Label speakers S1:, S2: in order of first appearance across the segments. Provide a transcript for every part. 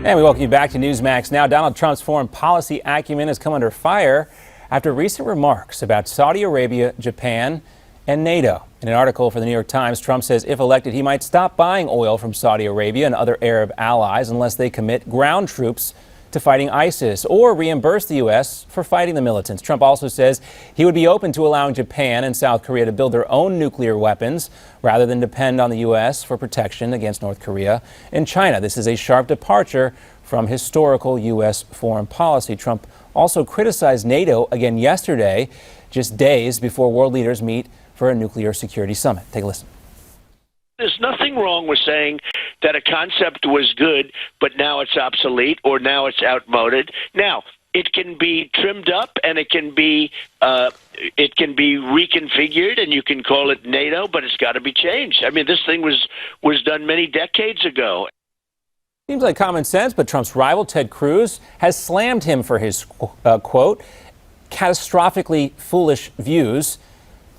S1: And we welcome you back to Newsmax Now. Donald Trump's foreign policy acumen has come under fire after recent remarks about Saudi Arabia, Japan, and NATO. In an article for the New York Times, Trump says if elected, he might stop buying oil from Saudi Arabia and other Arab allies unless they commit ground troops to fighting ISIS or reimburse the U.S. for fighting the militants. Trump also says he would be open to allowing Japan and South Korea to build their own nuclear weapons rather than depend on the U.S. for protection against North Korea and China. This is a sharp departure from historical U.S. foreign policy. Trump also criticized NATO again yesterday, just days before world leaders meet for a nuclear security summit. Take a listen.
S2: There's nothing wrong with saying that a concept was good, but now it's obsolete or now it's outmoded. Now, it can be trimmed up and it can be reconfigured, and you can call it NATO, but it's got to be changed. I mean, this thing was done many decades ago.
S1: Seems like common sense, but Trump's rival, Ted Cruz, has slammed him for his, quote, catastrophically foolish views.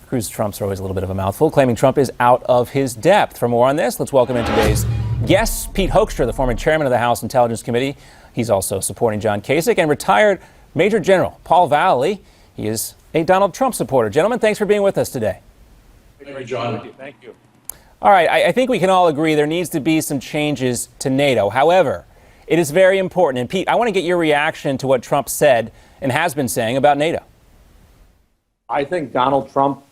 S1: Cruz Trump's are always a little bit of a mouthful, claiming Trump is out of his depth. For more on this, let's welcome in today's guest, Pete Hoekstra, the former chairman of the House Intelligence Committee. He's also supporting John Kasich, and retired Major General Paul Vallely. He is a Donald Trump supporter. Gentlemen, thanks for being with us today.
S3: Thank you, John. Thank you.
S1: All right, I think we can all agree there needs to be some changes to NATO. However, it is very important. And Pete, I want to get your reaction to what Trump said and has been saying about NATO.
S3: I think Donald Trump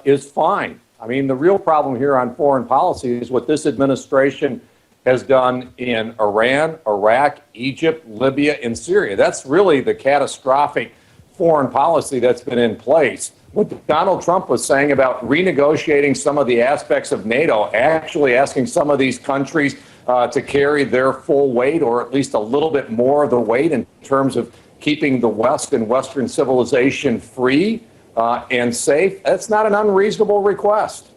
S3: is fine. I mean, the real problem here on foreign policy is what this administration has done in Iran, Iraq, Egypt, Libya, and Syria. That's really the catastrophic foreign policy that's been in place. What Donald Trump was saying about renegotiating some of the aspects of NATO, actually asking some of these countries to carry their full weight, or at least a little bit more of the weight in terms of keeping the West and Western civilization free and safe, that's not an unreasonable request.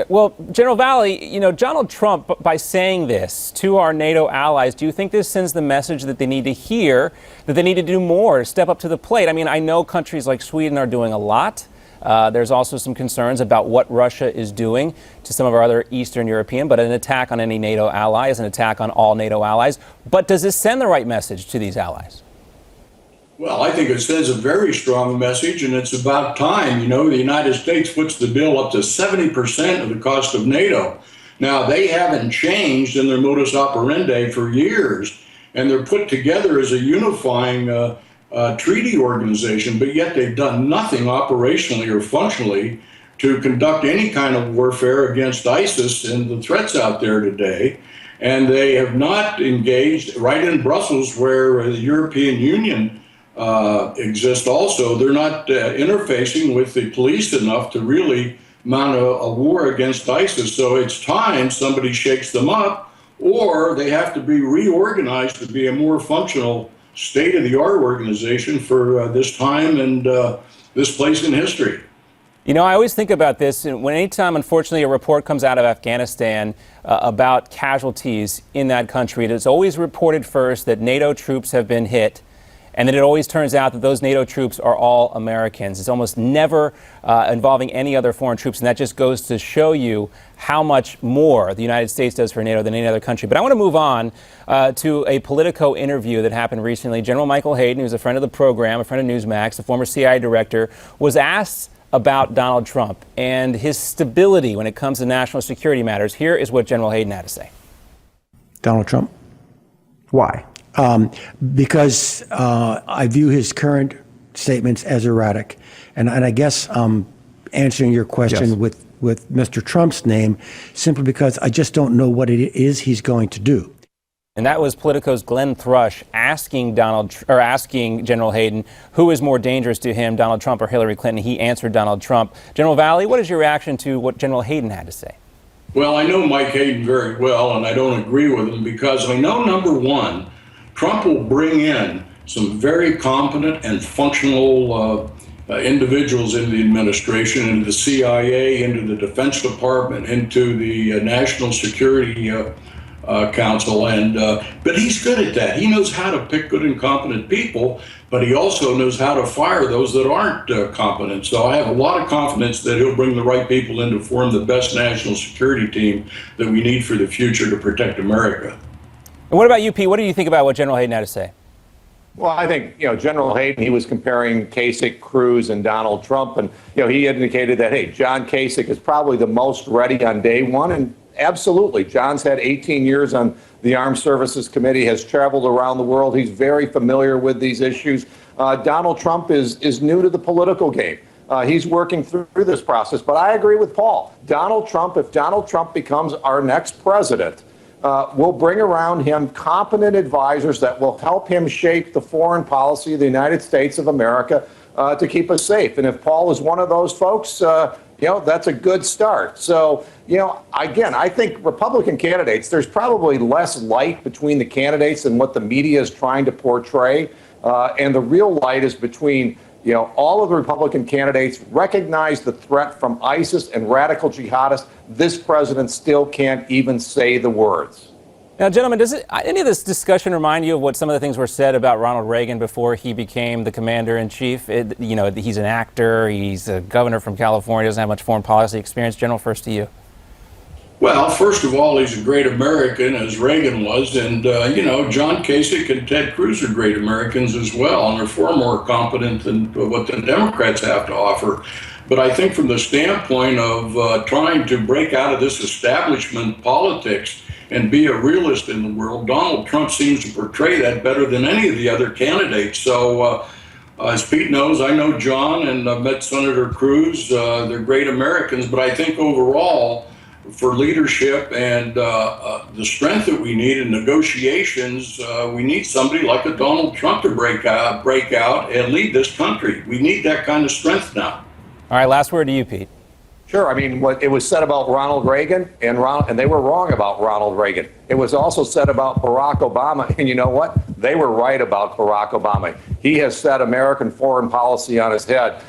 S1: Well, General Vallely, you know, Donald Trump, by saying this to our NATO allies, do you think this sends the message that they need to hear, that they need to do more, step up to the plate? I mean, I know countries like Sweden are doing a lot. There's also some concerns about what Russia is doing to some of our other Eastern European, but an attack on any NATO ally is an attack on all NATO allies. But does this send the right message to these allies?
S4: Well, I think it sends a very strong message, and it's about time. You know, the United States puts the bill up to 70% of the cost of NATO. Now, they haven't changed in their modus operandi for years, and they're put together as a unifying treaty organization, but yet they've done nothing operationally or functionally to conduct any kind of warfare against ISIS and the threats out there today. And they have not engaged right in Brussels, where the European Union exist also. They're not interfacing with the police enough to really mount a war against ISIS. So it's time somebody shakes them up, or they have to be reorganized to be a more functional state-of-the-art organization for this time and this place in history.
S1: You know, I always think about this when anytime, unfortunately, a report comes out of Afghanistan about casualties in that country, it is always reported first that NATO troops have been hit. And then it always turns out that those NATO troops are all Americans. It's almost never involving any other foreign troops. And that just goes to show you how much more the United States does for NATO than any other country. But I want to move on to a Politico interview that happened recently. General Michael Hayden, who's a friend of the program, a friend of Newsmax, the former CIA director, was asked about Donald Trump and his stability when it comes to national security matters. Here is what General Hayden had to say.
S5: Donald Trump. Why? Because I view his current statements as erratic. And I guess answering your question with Mr. Trump's name, simply because I just don't know what it is he's going to do.
S1: And that was Politico's Glenn Thrush asking General Hayden who is more dangerous to him, Donald Trump or Hillary Clinton. He answered Donald Trump. General Vallely, what is your reaction to what General Hayden had to say?
S4: Well, I know Mike Hayden very well, and I don't agree with him because I know, number one, Trump will bring in some very competent and functional individuals into the administration, into the CIA, into the Defense Department, into the National Security Council, but he's good at that. He knows how to pick good and competent people, but he also knows how to fire those that aren't competent. So I have a lot of confidence that he'll bring the right people in to form the best national security team that we need for the future to protect America.
S1: And what about you, Pete? What do you think about what General Hayden had to say?
S3: Well, I think, General Hayden, he was comparing Kasich, Cruz, and Donald Trump. And, he indicated that, hey, John Kasich is probably the most ready on day one. And absolutely, John's had 18 years on the Armed Services Committee, has traveled around the world. He's very familiar with these issues. Donald Trump is new to the political game. He's working through this process. But I agree with Paul. If Donald Trump becomes our next president, we'll bring around him competent advisors that will help him shape the foreign policy of the United States of America to keep us safe. And if Paul is one of those folks, that's a good start. So, again, I think Republican candidates, there's probably less light between the candidates than what the media is trying to portray. And the real light is between all of the Republican candidates recognize the threat from ISIS and radical jihadists. This president still can't even say the words.
S1: Now, gentlemen, does any of this discussion remind you of what some of the things were said about Ronald Reagan before he became the commander-in-chief? He's an actor, he's a governor from California, doesn't have much foreign policy experience. General, first to you.
S4: Well, first of all, he's a great American, as Reagan was. And, John Kasich and Ted Cruz are great Americans as well, and they're far more competent than what the Democrats have to offer. But I think from the standpoint of trying to break out of this establishment politics and be a realist in the world, Donald Trump seems to portray that better than any of the other candidates. So, as Pete knows, I know John and I've met Senator Cruz. They're great Americans. But I think overall, for leadership and the strength that we need in negotiations, we need somebody like a Donald Trump to break out and lead this country. We need that kind of strength now.
S1: All right, last word to you, Pete.
S3: Sure. I mean, what it was said about Ronald Reagan, and they were wrong about Ronald Reagan. It was also said about Barack Obama, and you know what? They were right about Barack Obama. He has set American foreign policy on his head.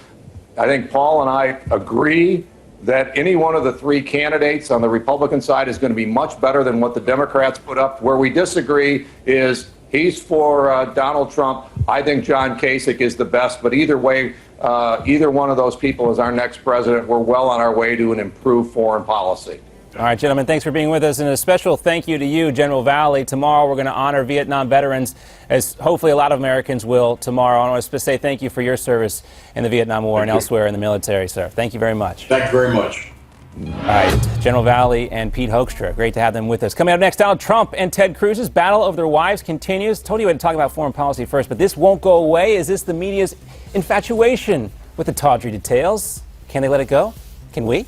S3: I think Paul and I agree that any one of the three candidates on the Republican side is going to be much better than what the Democrats put up. Where we disagree is he's for Donald Trump. I think John Kasich is the best, but either way, either one of those people is our next president. We're well on our way to an improved foreign policy.
S1: All right, gentlemen, thanks for being with us. And a special thank you to you, General Vallely. Tomorrow we're going to honor Vietnam veterans, as hopefully a lot of Americans will tomorrow. I want to say thank you for your service in the Vietnam War and elsewhere in the military, sir. Thank you very much.
S4: Thank you very much.
S1: All right, General Vallely and Pete Hoekstra, great to have them with us. Coming up next, Donald Trump and Ted Cruz's battle over their wives continues. Told you we had to talk about foreign policy first, but this won't go away. Is this the media's infatuation with the tawdry details? Can they let it go? Can we?